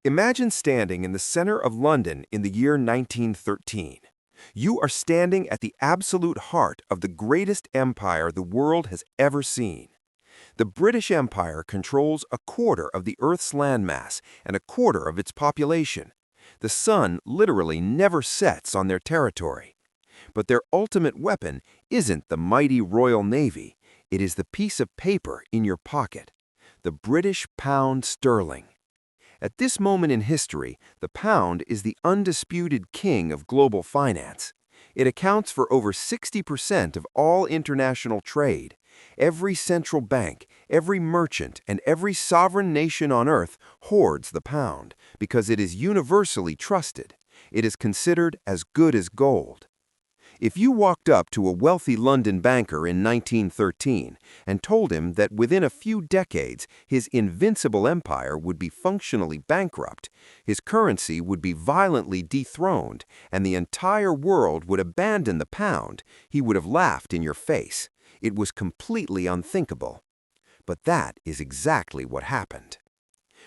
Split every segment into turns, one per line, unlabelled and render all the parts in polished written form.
Imagine standing in the center of London in the year 1913. You are standing at the absolute heart of the greatest empire the world has ever seen. The British Empire controls a quarter of the Earth's landmass and a quarter of its population. The sun literally never sets on their territory. But their ultimate weapon isn't the mighty Royal Navy. It is the piece of paper in your pocket, the British pound sterling. At this moment in history, the pound is the undisputed king of global finance. It accounts for over 60% of all international trade. Every central bank, every merchant, and every sovereign nation on earth hoards the pound because it is universally trusted. It is considered as good as gold. If you walked up to a wealthy London banker in 1913 and told him that within a few decades his invincible empire would be functionally bankrupt, his currency would be violently dethroned, and the entire world would abandon the pound, he would have laughed in your face. It was completely unthinkable. But that is exactly what happened.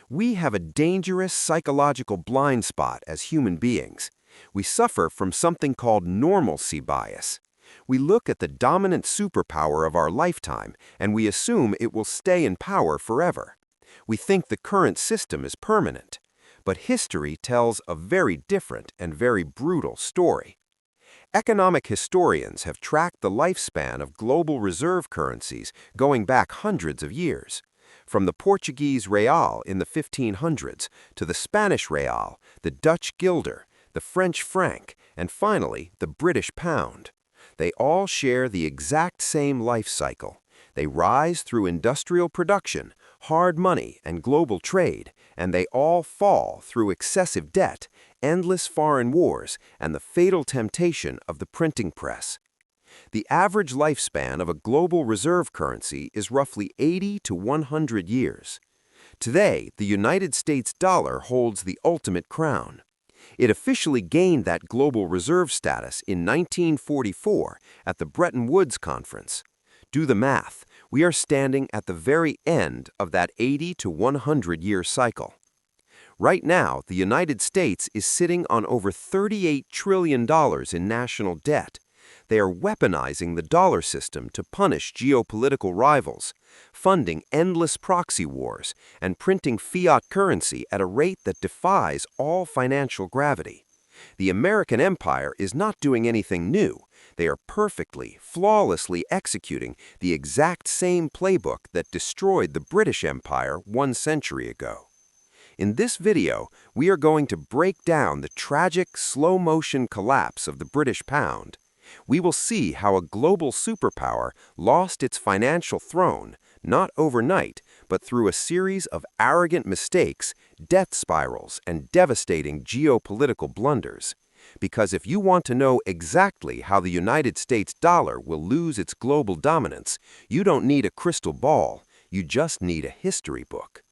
We have a dangerous psychological blind spot as human beings. We suffer from something called normalcy bias. We look at the dominant superpower of our lifetime and we assume it will stay in power forever. We think the current system is permanent. But history tells a very different and very brutal story. Economic historians have tracked the lifespan of global reserve currencies going back hundreds of years. From the Portuguese real in the 1500s to the Spanish real, the Dutch guilder, the French franc, and finally, the British pound. They all share the exact same life cycle. They rise through industrial production, hard money, and global trade, and they all fall through excessive debt, endless foreign wars, and the fatal temptation of the printing press. The average lifespan of a global reserve currency is roughly 80 to 100 years. Today, the United States dollar holds the ultimate crown. It officially gained that global reserve status in 1944 at the Bretton Woods Conference. Do the math. We are standing at the very end of that 80 to 100-year cycle. Right now, the United States is sitting on over $38 trillion in national debt. They are weaponizing the dollar system to punish geopolitical rivals, funding endless proxy wars, and printing fiat currency at a rate that defies all financial gravity. The American empire is not doing anything new. They are perfectly, flawlessly executing the exact same playbook that destroyed the British Empire 1 century ago. In this video, we are going to break down the tragic, slow-motion collapse of the British pound. We will see how a global superpower lost its financial throne, not overnight, but through a series of arrogant mistakes, death spirals, and devastating geopolitical blunders. Because if you want to know exactly how the United States dollar will lose its global dominance, you don't need a crystal ball, you just need a history book.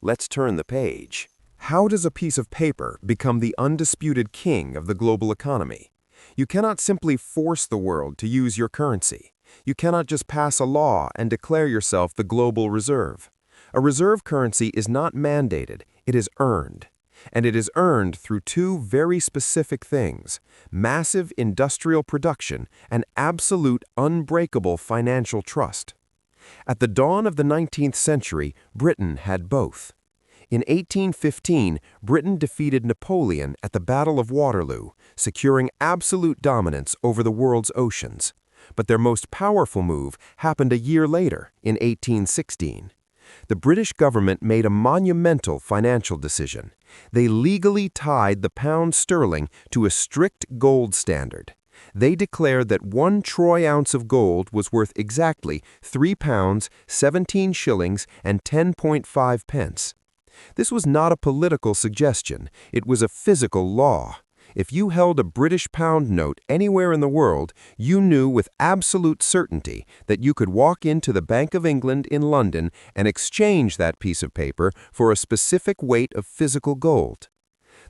Let's turn the page. How does a piece of paper become the undisputed king of the global economy? You cannot simply force the world to use your currency. You cannot just pass a law and declare yourself the global reserve. A reserve currency is not mandated, it is earned. And it is earned through two very specific things: massive industrial production and absolute unbreakable financial trust. At the dawn of the 19th century, Britain had both. In 1815, Britain defeated Napoleon at the Battle of Waterloo, securing absolute dominance over the world's oceans. But their most powerful move happened a year later, in 1816. The British government made a monumental financial decision. They legally tied the pound sterling to a strict gold standard. They declared that 1 troy ounce of gold was worth exactly 3 pounds, 17 shillings, and 10.5 pence. This was not a political suggestion, it was a physical law. If you held a British pound note anywhere in the world, you knew with absolute certainty that you could walk into the Bank of England in London and exchange that piece of paper for a specific weight of physical gold.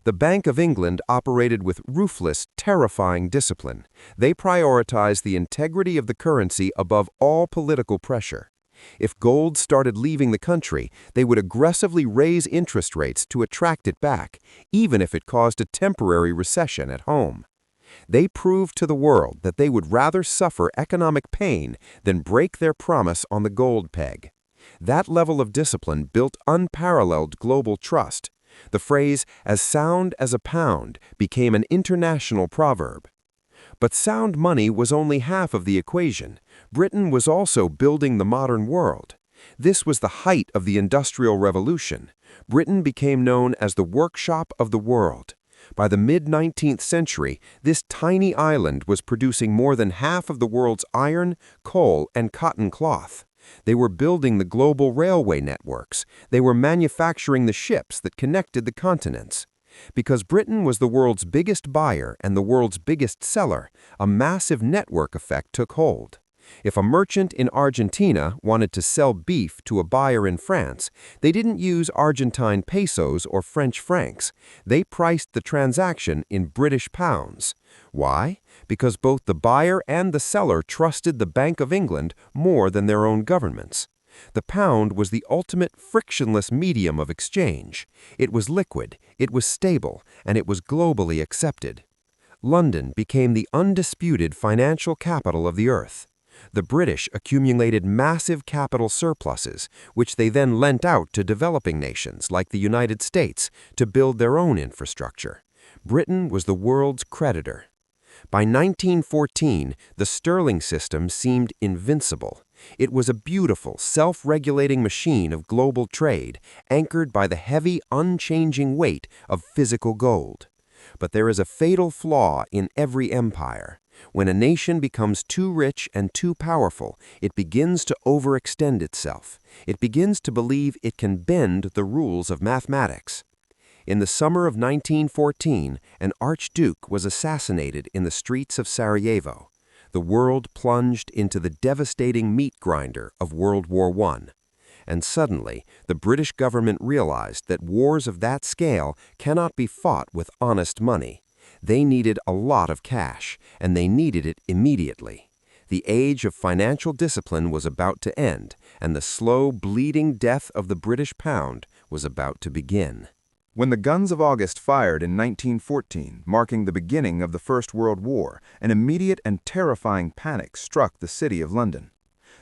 The Bank of England operated with ruthless, terrifying discipline. They prioritized the integrity of the currency above all political pressure. If gold started leaving the country, they would aggressively raise interest rates to attract it back, even if it caused a temporary recession at home. They proved to the world that they would rather suffer economic pain than break their promise on the gold peg. That level of discipline built unparalleled global trust. The phrase, "as sound as a pound," became an international proverb. But sound money was only half of the equation. Britain was also building the modern world. This was the height of the Industrial Revolution. Britain became known as the workshop of the world. By the mid-19th century, this tiny island was producing more than half of the world's iron, coal, and cotton cloth. They were building the global railway networks. They were manufacturing the ships that connected the continents. Because Britain was the world's biggest buyer and the world's biggest seller, a massive network effect took hold. If a merchant in Argentina wanted to sell beef to a buyer in France, they didn't use Argentine pesos or French francs. They priced the transaction in British pounds. Why? Because both the buyer and the seller trusted the Bank of England more than their own governments. The pound was the ultimate frictionless medium of exchange. It was liquid, it was stable, and it was globally accepted. London became the undisputed financial capital of the earth. The British accumulated massive capital surpluses, which they then lent out to developing nations like the United States to build their own infrastructure. Britain was the world's creditor. By 1914, the sterling system seemed invincible. It was a beautiful, self-regulating machine of global trade, anchored by the heavy, unchanging weight of physical gold. But there is a fatal flaw in every empire. When a nation becomes too rich and too powerful, it begins to overextend itself. It begins to believe it can bend the rules of mathematics. In the summer of 1914, an archduke was assassinated in the streets of Sarajevo. The world plunged into the devastating meat grinder of World War I. And suddenly, the British government realized that wars of that scale cannot be fought with honest money. They needed a lot of cash, and they needed it immediately. The age of financial discipline was about to end, and the slow, bleeding death of the British pound was about to begin.
When the guns of August fired in 1914, marking the beginning of the First World War, an immediate and terrifying panic struck the city of London.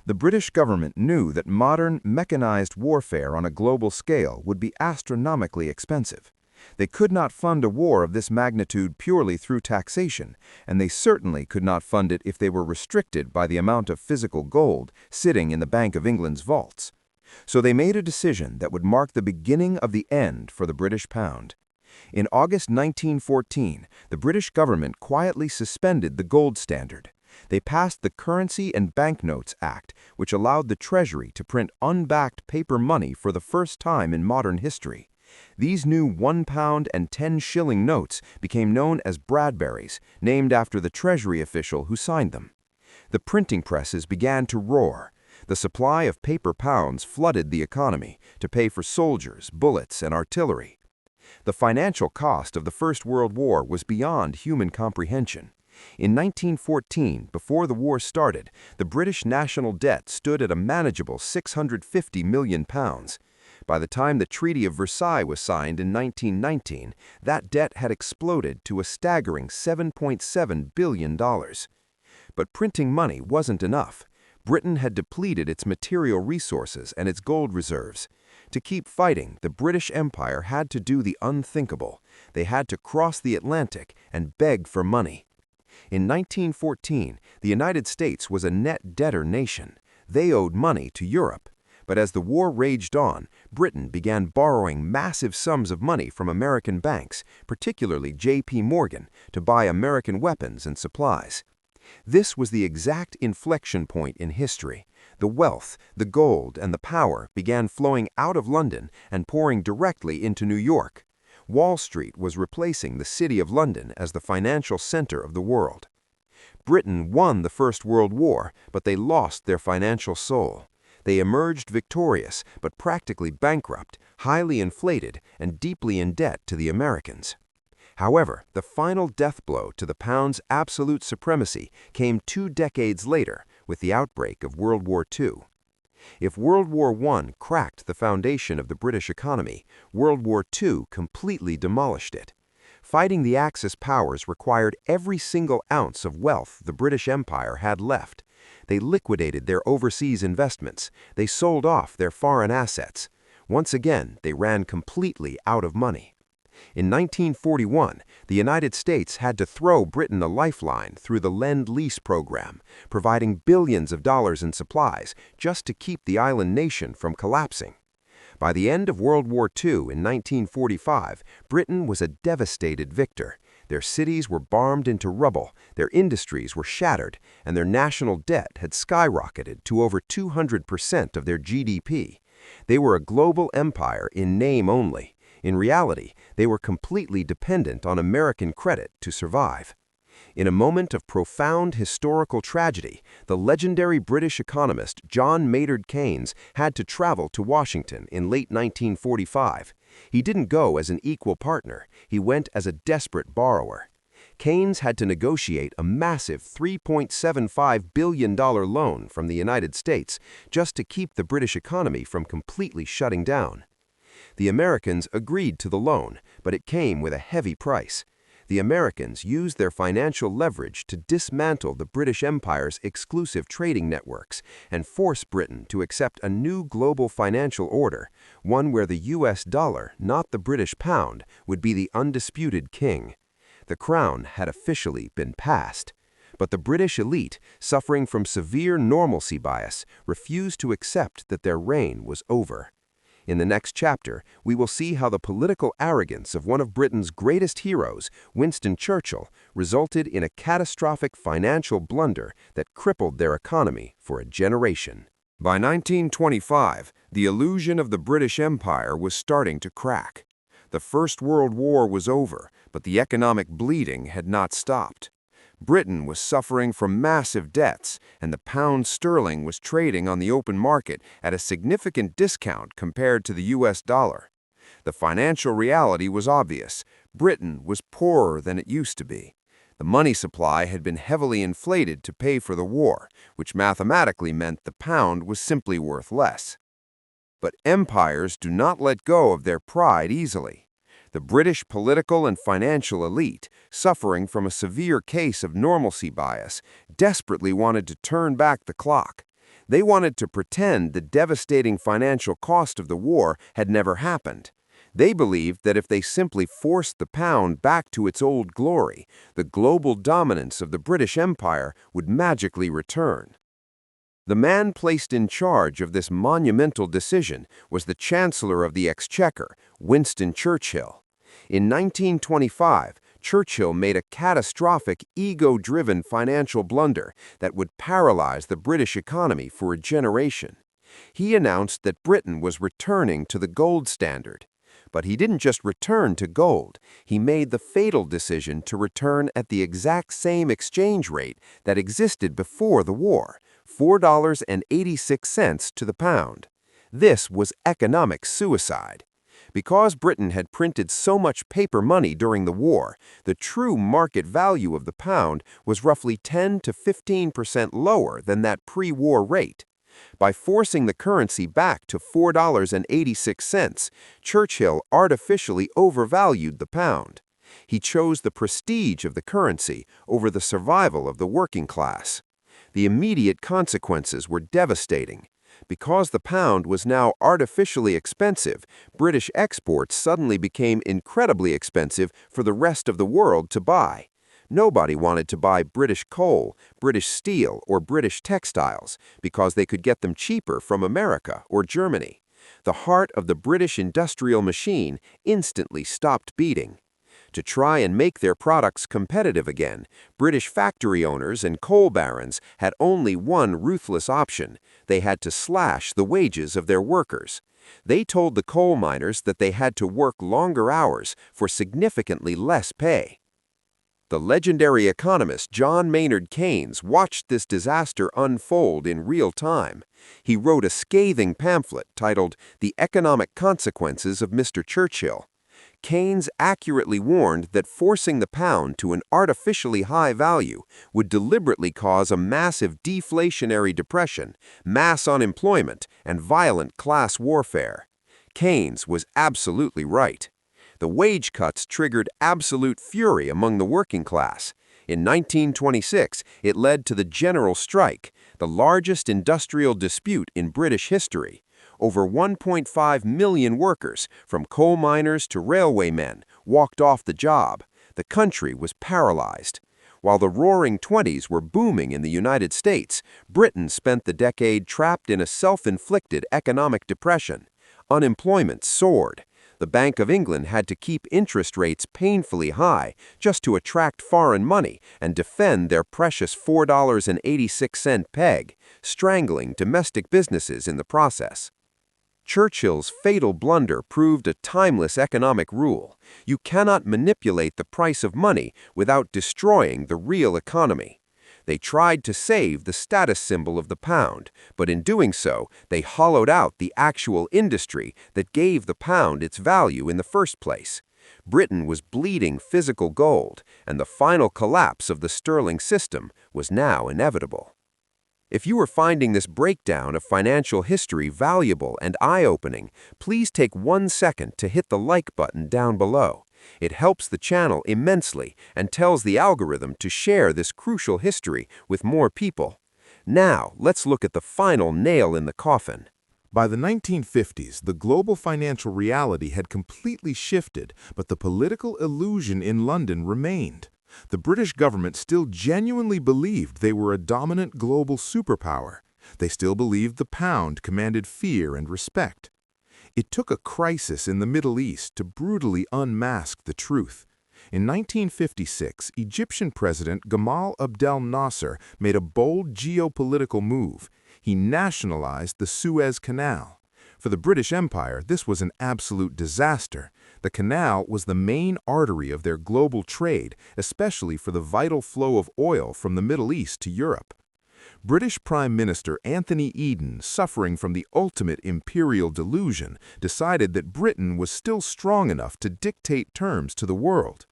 The British government knew that modern, mechanized warfare on a global scale would be astronomically expensive. They could not fund a war of this magnitude purely through taxation, and they certainly could not fund it if they were restricted by the amount of physical gold sitting in the Bank of England's vaults. So they made a decision that would mark the beginning of the end for the British pound. In August 1914, the British government quietly suspended the gold standard. They passed the Currency and Banknotes Act, which allowed the Treasury to print unbacked paper money for the first time in modern history. These new £1 and 10-shilling notes became known as Bradburys, named after the Treasury official who signed them. The printing presses began to roar. The supply of paper pounds flooded the economy to pay for soldiers, bullets, and artillery. The financial cost of the First World War was beyond human comprehension. In 1914, before the war started, the British national debt stood at a manageable £650 million. By the time the Treaty of Versailles was signed in 1919, that debt had exploded to a staggering $7.7 billion. But printing money wasn't enough. Britain had depleted its material resources and its gold reserves. To keep fighting, the British Empire had to do the unthinkable. They had to cross the Atlantic and beg for money. In 1914, the United States was a net debtor nation. They owed money to Europe. But as the war raged on, Britain began borrowing massive sums of money from American banks, particularly J.P. Morgan, to buy American weapons and supplies. This was the exact inflection point in history. The wealth, the gold, and the power began flowing out of London and pouring directly into New York. Wall Street was replacing the City of London as the financial center of the world. Britain won the First World War, but they lost their financial soul. They emerged victorious, but practically bankrupt, highly inflated, and deeply in debt to the Americans. However, the final death blow to the pound's absolute supremacy came 2 decades later with the outbreak of World War II.
If World War I cracked the foundation of the British economy, World War II completely demolished it. Fighting the Axis powers required every single ounce of wealth the British Empire had left. They liquidated their overseas investments. They sold off their foreign assets. Once again, they ran completely out of money. In 1941, the United States had to throw Britain a lifeline through the Lend-Lease program, providing billions of dollars in supplies just to keep the island nation from collapsing. By the end of World War II in 1945, Britain was a devastated victor. Their cities were bombed into rubble, their industries were shattered, and their national debt had skyrocketed to over 200% of their GDP. They were a global empire in name only. In reality, they were completely dependent on American credit to survive. In a moment of profound historical tragedy, the legendary British economist John Maynard Keynes had to travel to Washington in late 1945. He didn't go as an equal partner, he went as a desperate borrower. Keynes had to negotiate a massive $3.75 billion loan from the United States just to keep the British economy from completely shutting down. The Americans agreed to the loan, but it came with a heavy price. The Americans used their financial leverage to dismantle the British Empire's exclusive trading networks and force Britain to accept a new global financial order, one where the US dollar, not the British pound, would be the undisputed king. The crown had officially been passed. But the British elite, suffering from severe normalcy bias, refused to accept that their reign was over. In the next chapter, we will see how the political arrogance of one of Britain's greatest heroes, Winston Churchill, resulted in a catastrophic financial blunder that crippled their economy for a generation. By 1925, the illusion of the British Empire was starting to crack. The First World War was over, but the economic bleeding had not stopped. Britain was suffering from massive debts, and the pound sterling was trading on the open market at a significant discount compared to the US dollar. The financial reality was obvious. Britain was poorer than it used to be. The money supply had been heavily inflated to pay for the war, which mathematically meant the pound was simply worth less. But empires do not let go of their pride easily. The British political and financial elite, suffering from a severe case of normalcy bias, desperately wanted to turn back the clock. They wanted to pretend the devastating financial cost of the war had never happened. They believed that if they simply forced the pound back to its old glory, the global dominance of the British Empire would magically return. The man placed in charge of this monumental decision was the Chancellor of the Exchequer, Winston Churchill. In 1925, Churchill made a catastrophic, ego-driven financial blunder that would paralyze the British economy for a generation. He announced that Britain was returning to the gold standard. But he didn't just return to gold. He made the fatal decision to return at the exact same exchange rate that existed before the war, $4.86 to the pound. This was economic suicide. Because Britain had printed so much paper money during the war, the true market value of the pound was roughly 10 to 15% lower than that pre-war rate. By forcing the currency back to $4.86, Churchill artificially overvalued the pound. He chose the prestige of the currency over the survival of the working class. The immediate consequences were devastating. Because the pound was now artificially expensive, British exports suddenly became incredibly expensive for the rest of the world to buy. Nobody wanted to buy British coal, British steel, or British textiles because they could get them cheaper from America or Germany. The heart of the British industrial machine instantly stopped beating. To try and make their products competitive again, British factory owners and coal barons had only one ruthless option. They had to slash the wages of their workers. They told the coal miners that they had to work longer hours for significantly less pay. The legendary economist John Maynard Keynes watched this disaster unfold in real time. He wrote a scathing pamphlet titled "The Economic Consequences of Mr. Churchill." Keynes accurately warned that forcing the pound to an artificially high value would deliberately cause a massive deflationary depression, mass unemployment, and violent class warfare. Keynes was absolutely right. The wage cuts triggered absolute fury among the working class. In 1926, it led to the General Strike, the largest industrial dispute in British history. Over 1.5 million workers, from coal miners to railwaymen, walked off the job. The country was paralyzed. While the Roaring Twenties were booming in the United States, Britain spent the decade trapped in a self-inflicted economic depression. Unemployment soared. The Bank of England had to keep interest rates painfully high just to attract foreign money and defend their precious $4.86 peg, strangling domestic businesses in the process. Churchill's fatal blunder proved a timeless economic rule. You cannot manipulate the price of money without destroying the real economy. They tried to save the status symbol of the pound, but in doing so, they hollowed out the actual industry that gave the pound its value in the first place. Britain was bleeding physical gold, and the final collapse of the sterling system was now inevitable. If you are finding this breakdown of financial history valuable and eye-opening, please take 1 second to hit the like button down below. It helps the channel immensely and tells the algorithm to share this crucial history with more people. Now, let's look at the final nail in the coffin.
By the 1950s, the global financial reality had completely shifted, but the political illusion in London remained. The British government still genuinely believed they were a dominant global superpower. They still believed the pound commanded fear and respect. It took a crisis in the Middle East to brutally unmask the truth. In 1956, Egyptian President Gamal Abdel Nasser made a bold geopolitical move. He nationalized the Suez Canal. For the British Empire, this was an absolute disaster. The canal was the main artery of their global trade, especially for the vital flow of oil from the Middle East to Europe. British Prime Minister Anthony Eden, suffering from the ultimate imperial delusion, decided that Britain was still strong enough to dictate terms to the world.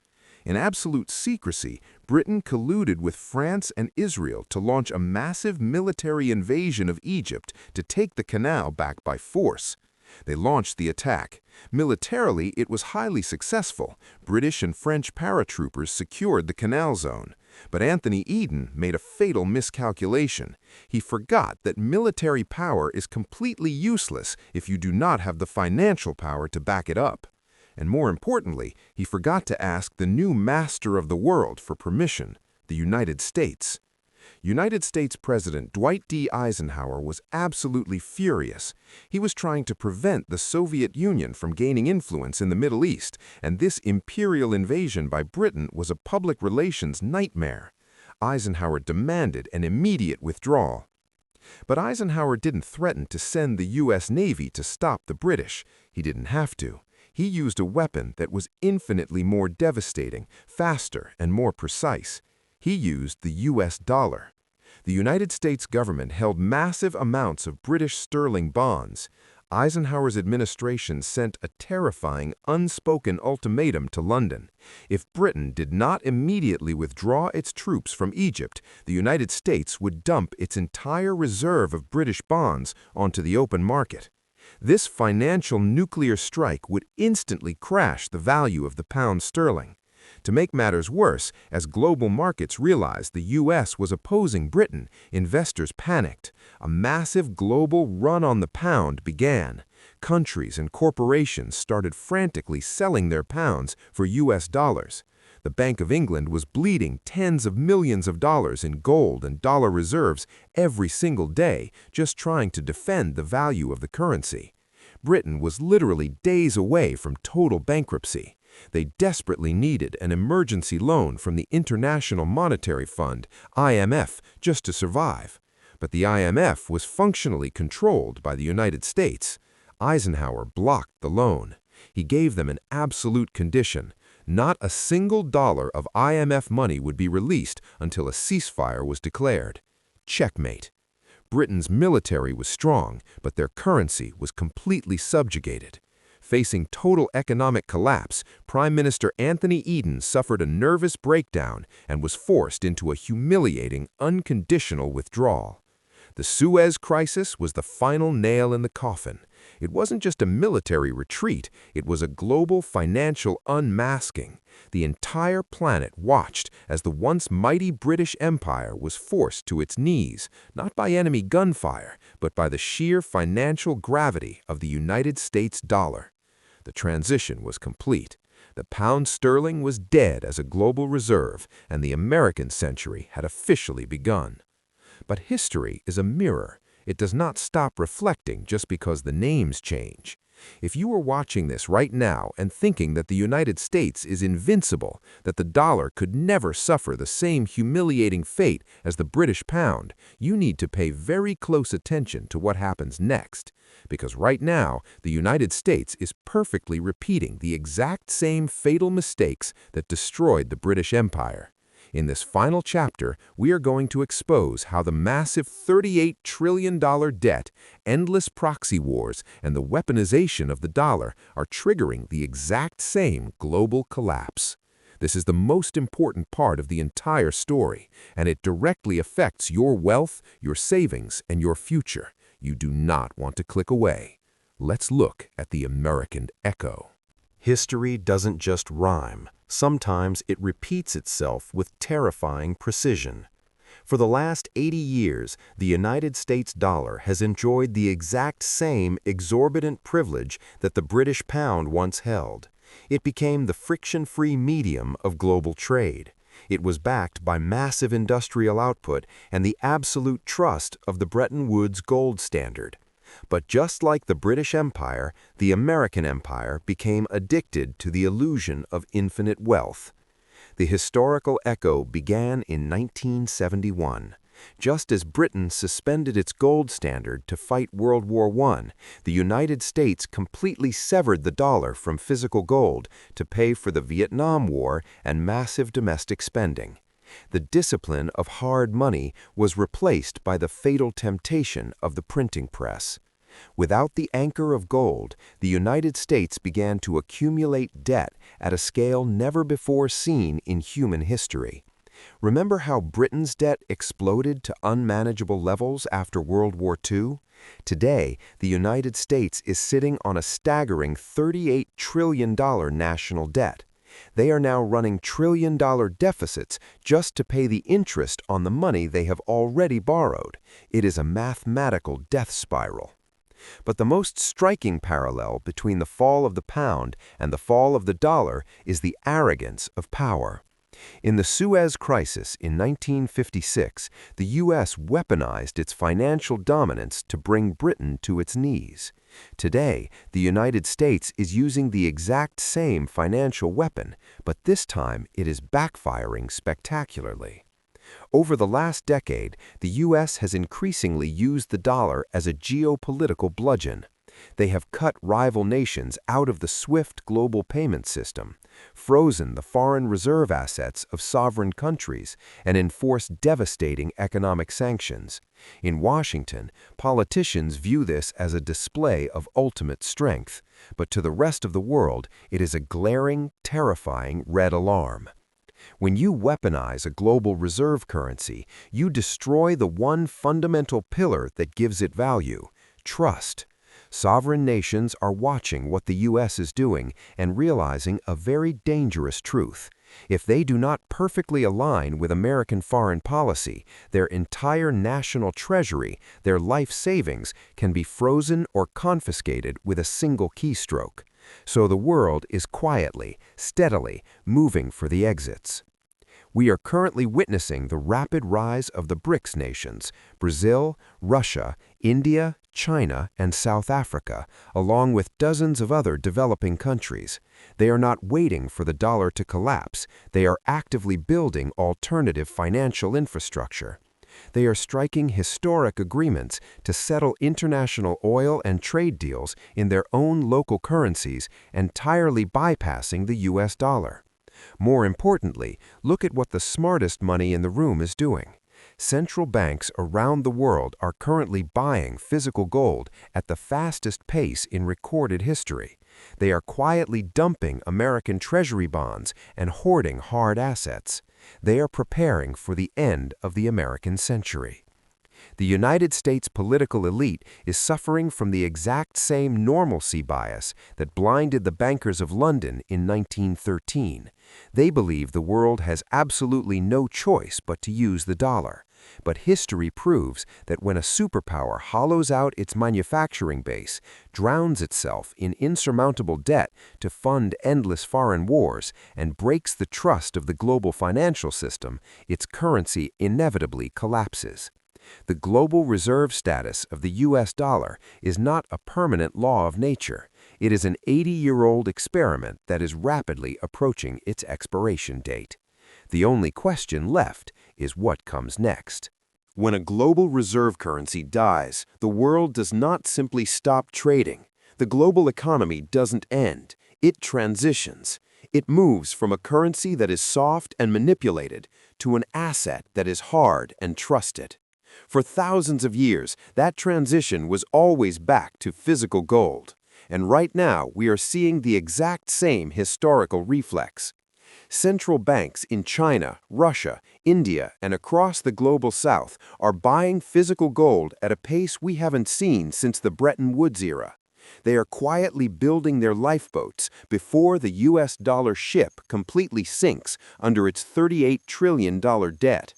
In absolute secrecy, Britain colluded with France and Israel to launch a massive military invasion of Egypt to take the canal back by force. They launched the attack. Militarily, it was highly successful. British and French paratroopers secured the canal zone. But Anthony Eden made a fatal miscalculation. He forgot that military power is completely useless if you do not have the financial power to back it up. And more importantly, he forgot to ask the new master of the world for permission, the United States. United States President Dwight D. Eisenhower was absolutely furious. He was trying to prevent the Soviet Union from gaining influence in the Middle East, and this imperial invasion by Britain was a public relations nightmare. Eisenhower demanded an immediate withdrawal. But Eisenhower didn't threaten to send the U.S. Navy to stop the British. He didn't have to. He used a weapon that was infinitely more devastating, faster, and more precise. He used the U.S. dollar. The United States government held massive amounts of British sterling bonds. Eisenhower's administration sent a terrifying, unspoken ultimatum to London. If Britain did not immediately withdraw its troops from Egypt, the United States would dump its entire reserve of British bonds onto the open market. This financial nuclear strike would instantly crash the value of the pound sterling. To make matters worse, as global markets realized the U.S. was opposing Britain, investors panicked. A massive global run on the pound began. Countries and corporations started frantically selling their pounds for U.S. dollars. The Bank of England was bleeding tens of millions of dollars in gold and dollar reserves every single day, just trying to defend the value of the currency. Britain was literally days away from total bankruptcy. They desperately needed an emergency loan from the International Monetary Fund, IMF, just to survive. But the IMF was functionally controlled by the United States. Eisenhower blocked the loan. He gave them an absolute condition. Not a single dollar of IMF money would be released until a ceasefire was declared. Checkmate. Britain's military was strong, but their currency was completely subjugated.
Facing total economic collapse, Prime Minister Anthony Eden suffered a nervous breakdown and was forced into a humiliating, unconditional withdrawal. The Suez crisis was the final nail in the coffin. It wasn't just a military retreat, it was a global financial unmasking. The entire planet watched as the once mighty British Empire was forced to its knees, not by enemy gunfire, but by the sheer financial gravity of the United States dollar. The transition was complete. The pound sterling was dead as a global reserve, and the American century had officially begun. But history is a mirror. It does not stop reflecting just because the names change. If you are watching this right now and thinking that the United States is invincible, that the dollar could never suffer the same humiliating fate as the British pound, you need to pay very close attention to what happens next. Because right now, the United States is perfectly repeating the exact same fatal mistakes that destroyed the British Empire. In this final chapter, we are going to expose how the massive $38 trillion debt, endless proxy wars, and the weaponization of the dollar are triggering the exact same global collapse. This is the most important part of the entire story, and it directly affects your wealth, your savings, and your future. You do not want to click away. Let's look at the American echo.
History doesn't just rhyme. Sometimes it repeats itself with terrifying precision. For the last 80 years, the United States dollar has enjoyed the exact same exorbitant privilege that the British pound once held. It became the friction-free medium of global trade. It was backed by massive industrial output and the absolute trust of the Bretton Woods gold standard. But just like the British Empire, the American Empire became addicted to the illusion of infinite wealth. The historical echo began in 1971. Just as Britain suspended its gold standard to fight World War I, the United States completely severed the dollar from physical gold to pay for the Vietnam War and massive domestic spending. The discipline of hard money was replaced by the fatal temptation of the printing press. Without the anchor of gold, the United States began to accumulate debt at a scale never before seen in human history. Remember how Britain's debt exploded to unmanageable levels after World War II? Today, the United States is sitting on a staggering $38 trillion national debt. They are now running trillion-dollar deficits just to pay the interest on the money they have already borrowed. It is a mathematical death spiral. But the most striking parallel between the fall of the pound and the fall of the dollar is the arrogance of power. In the Suez crisis in 1956, the U.S. weaponized its financial dominance to bring Britain to its knees. Today, the United States is using the exact same financial weapon, but this time it is backfiring spectacularly. Over the last decade, the U.S. has increasingly used the dollar as a geopolitical bludgeon. They have cut rival nations out of the SWIFT global payment system, frozen the foreign reserve assets of sovereign countries, and enforced devastating economic sanctions. In Washington, politicians view this as a display of ultimate strength, but to the rest of the world, it is a glaring, terrifying red alarm. When you weaponize a global reserve currency, you destroy the one fundamental pillar that gives it value: trust. Sovereign nations are watching what the U.S. is doing and realizing a very dangerous truth. If they do not perfectly align with American foreign policy, their entire national treasury, their life savings, can be frozen or confiscated with a single keystroke. So the world is quietly, steadily moving for the exits. We are currently witnessing the rapid rise of the BRICS nations: Brazil, Russia, India, China, and South Africa, along with dozens of other developing countries. They are not waiting for the dollar to collapse. They are actively building alternative financial infrastructure. They are striking historic agreements to settle international oil and trade deals in their own local currencies, entirely bypassing the U.S. dollar. More importantly, look at what the smartest money in the room is doing. Central banks around the world are currently buying physical gold at the fastest pace in recorded history.
They are quietly dumping American treasury bonds and hoarding hard assets. They are preparing for the end of the American century. The United States political elite is suffering from the exact same normalcy bias that blinded the bankers of London in 1913. They believe the world has absolutely no choice but to use the dollar. But history proves that when a superpower hollows out its manufacturing base, drowns itself in insurmountable debt to fund endless foreign wars, and breaks the trust of the global financial system, its currency inevitably collapses. The global reserve status of the US dollar is not a permanent law of nature. It is an 80-year-old experiment that is rapidly approaching its expiration date. The only question left is what comes next. When a global reserve currency dies, the world does not simply stop trading. The global economy doesn't end. It transitions. It moves from a currency that is soft and manipulated to an asset that is hard and trusted. For thousands of years, that transition was always back to physical gold. And right now, we are seeing the exact same historical reflex. Central banks in China, Russia, India, and across the global south are buying physical gold at a pace we haven't seen since the Bretton Woods era. They are quietly building their lifeboats before the US dollar ship completely sinks under its $38 trillion debt.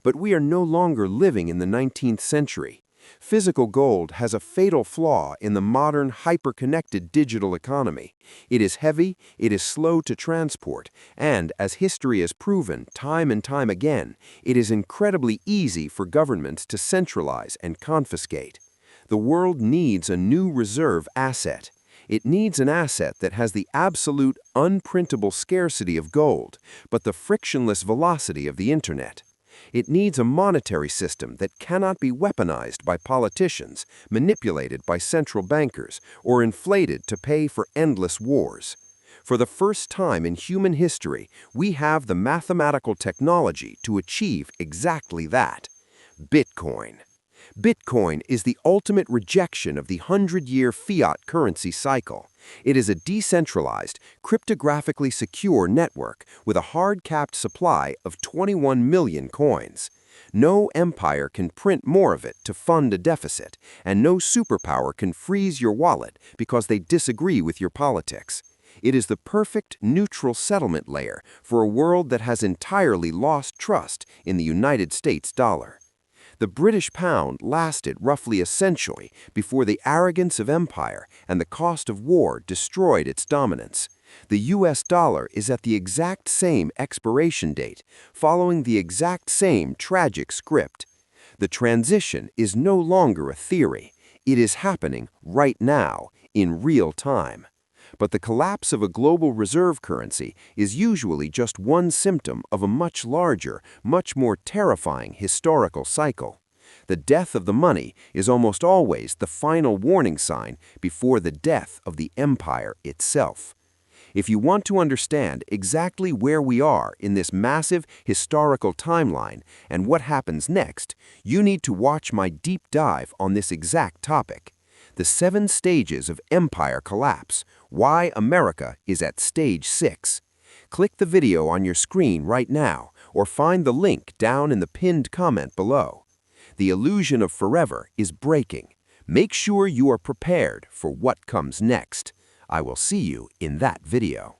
But we are no longer living in the 19th century. Physical gold has a fatal flaw in the modern, hyper-connected digital economy. It is heavy, it is slow to transport, and, as history has proven time and time again, it is incredibly easy for governments to centralize and confiscate. The world needs a new reserve asset. It needs an asset that has the absolute, unprintable scarcity of gold, but the frictionless velocity of the internet. It needs a monetary system that cannot be weaponized by politicians, manipulated by central bankers, or inflated to pay for endless wars. For the first time in human history, we have the mathematical technology to achieve exactly that. Bitcoin. Bitcoin is the ultimate rejection of the 100-year fiat currency cycle. It is a decentralized, cryptographically secure network with a hard-capped supply of 21 million coins. No empire can print more of it to fund a deficit, and no superpower can freeze your wallet because they disagree with your politics. It is the perfect neutral settlement layer for a world that has entirely lost trust in the United States dollar. The British pound lasted roughly a century before the arrogance of empire and the cost of war destroyed its dominance. The US dollar is at the exact same expiration date, following the exact same tragic script. The transition is no longer a theory. It is happening right now, in real time. But the collapse of a global reserve currency is usually just one symptom of a much larger, much more terrifying historical cycle. The death of the money is almost always the final warning sign before the death of the empire itself. If you want to understand exactly where we are in this massive historical timeline and what happens next, you need to watch my deep dive on this exact topic. The 7 stages of empire collapse, why America is at stage 6. Click the video on your screen right now, or find the link down in the pinned comment below. The illusion of forever is breaking. Make sure you are prepared for what comes next. I will see you in that video.